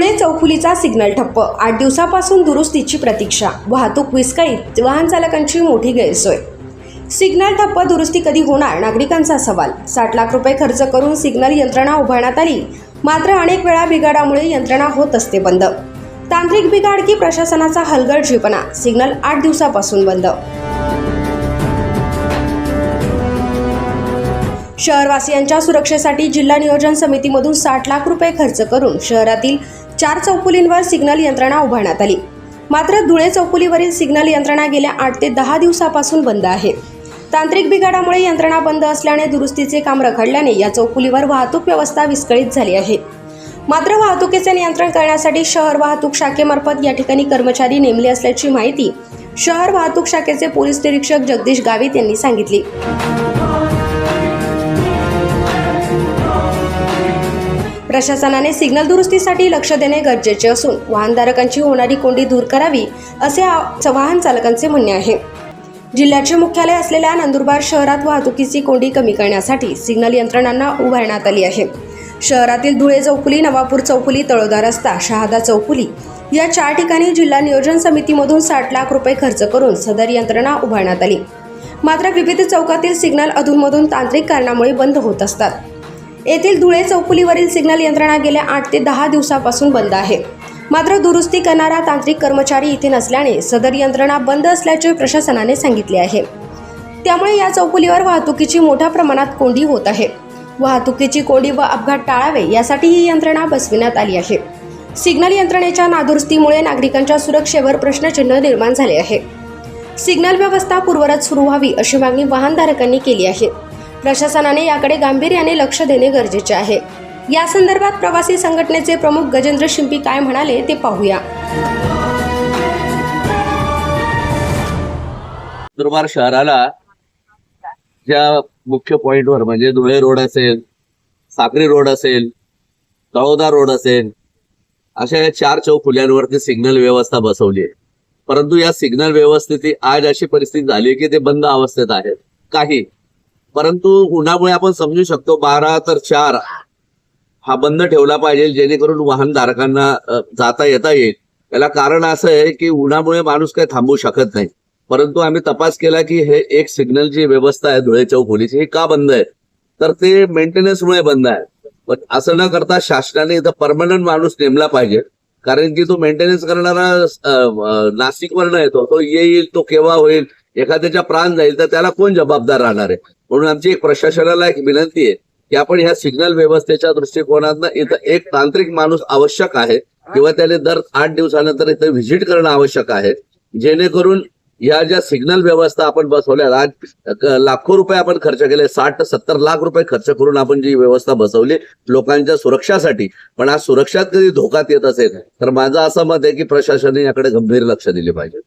Dhule चौफुलीचा signal ठप्प, 8 दिवसापासून दुरुस्तीची प्रतीक्षा, वाहतूक विस्कळीत, वाहन चालकांची मोठी गैरसोय. सिग्नल ठप्प दुरुस्ती कधी होणार, नागरिकांचा सवाल. 60 लाख रुपये खर्च करून सिग्नल यंत्रणा उभारण्यात आली, मात्र अनेक वेळा बिघाडामुळे यंत्रणा होत असते बंद. तांत्रिक बिघाड की प्रशासनाचा हलगर्जीपणा, सिग्नल 8 दिवसापासून बंद. शहरवासियांच्या सुरक्षेसाठी जिल्हा नियोजन समितीमधून 60 लाख रुपये खर्च करून शहरातील 4 चौफुलींवर सिग्नल यंत्रणा उभारण्यात आली, मात्र धुळे चौफुलीवरील सिग्नल यंत्रणा गेल्या 8 ते 10 दिवसापासून बंद आहे. तांत्रिक बिघाडामुळे यंत्रणा बंद असल्याने दुरुस्तीचे काम रखडल्याने या चौफुलीवर वाहतूक व्यवस्था विस्कळीत झाली आहे. मात्र वाहतुकीचे नियंत्रण करण्यासाठी शहर वाहतूक शाखेमार्फत या ठिकाणी कर्मचारी नेमले असल्याची माहिती शहर वाहतूक शाखेचे पोलीस निरीक्षक जगदीश गावित यांनी सांगितली. प्रशासनाने सिग्नल दुरुस्तीसाठी लक्ष देणे गरजेचे असून वाहनधारकांची होणारी कोंडी दूर करावी, असे वाहन चालकांचे म्हणणे आहे. जिल्ह्याचे मुख्यालय असलेल्या नंदुरबार शहरात वाहतुकीची कोंडी कमी करण्यासाठी सिग्नल यंत्रणांना उभारण्यात आली आहे. शहरातील धुळे चौफुली, नवापूर चौफुली, तळोदा रस्ता, शहादा चौफुली या 4 ठिकाणी जिल्हा नियोजन समितीमधून 60 लाख रुपये खर्च करून सदर यंत्रणा उभारण्यात आली. मात्र विविध चौकातील सिग्नल अधूनमधून तांत्रिक कारणामुळे बंद होत असतात. येथील धुळे चौफुलीवरील सिग्नल यंत्रणा गेल्या 8 ते 10 दिवसापासून बंद आहे. मात्र दुरुस्ती करणारा तांत्रिक कर्मचारी इथे नसल्याने सदर यंत्रणा बंद असल्याचे प्रशासनाने सांगितले आहे. त्यामुळे या चौफुलीवर वाहतुकीची मोठ्या प्रमाणात कोंडी होत आहे. वाहतुकीची कोंडी व अपघात टाळावे यासाठी ही यंत्रणा बसविण्यात आली आहे. सिग्नल यंत्रणेच्या नादुरुस्तीमुळे नागरिकांच्या सुरक्षेवर प्रश्नचिन्ह निर्माण झाले आहे. सिग्नल व्यवस्था पूर्ववत सुरू व्हावी अशी मागणी वाहनधारकांनी केली आहे. प्रशासनाने याकडे गांभीर्याने लक्ष देणे गरजेचे आहे. या संदर्भात प्रवासी संघटनेचे प्रमुख गजेंद्र शिंपी काय म्हणाले ते पाहूया. नंदुरबार शहराला ज्या मुख्य पॉइंटवर म्हणजे धुळे रोड असेल, साक्री रोड असेल, तळोदा रोड असेल, अशा 4 चौफुल्यांवरती सिग्नल व्यवस्था बसवली आहे. परंतु या सिग्नल व्यवस्थेची आज अशी परिस्थिती झाली की ते बंद अवस्थेत आहेत काही. परंतु उन्हामुळे आपण समजू शकतो 12 तर 4 हा बंद ठेवला पाहिजे, जेणेकरून वाहनधारकांना जाता येता येईल. याला कारण असं आहे की उन्हामुळे माणूस काही थांबू शकत नाही. परंतु आम्ही तपास केला की हे एक सिग्नलची व्यवस्था आहे धुळे चौफुलीची, ही का बंद आहे, तर ते मेंटेनन्समुळे बंद आहे. पण असं न करता शासनाने इथं परमनंट माणूस नेमला पाहिजे, कारण की तो मेंटेनन्स करणारा नाशिकवरनं येतो, तो येईल, तो केव्हा होईल, एखाद्याच्या प्राण जाईल तर त्याला कोण जबाबदार राहणार आहे. म्हणून आमची एक प्रशासनाला एक विनंती आहे की आपण ह्या सिग्नल व्यवस्थेच्या दृष्टिकोनातनं इथं एक तांत्रिक माणूस आवश्यक आहे किंवा त्याने दर 8 दिवसानंतर इथं व्हिजिट करणं आवश्यक आहे, जेणेकरून या ज्या सिग्नल व्यवस्था आपण बसवल्या, आज लाखो रुपये आपण खर्च केले, 60 ते 70 लाख रुपये खर्च करून आपण जी व्यवस्था बसवली लोकांच्या सुरक्षासाठी, पण आज सुरक्षात कधी धोक्यात येत असेल तर माझं असं मत आहे की प्रशासनाने याकडे गंभीर लक्ष दिले पाहिजे.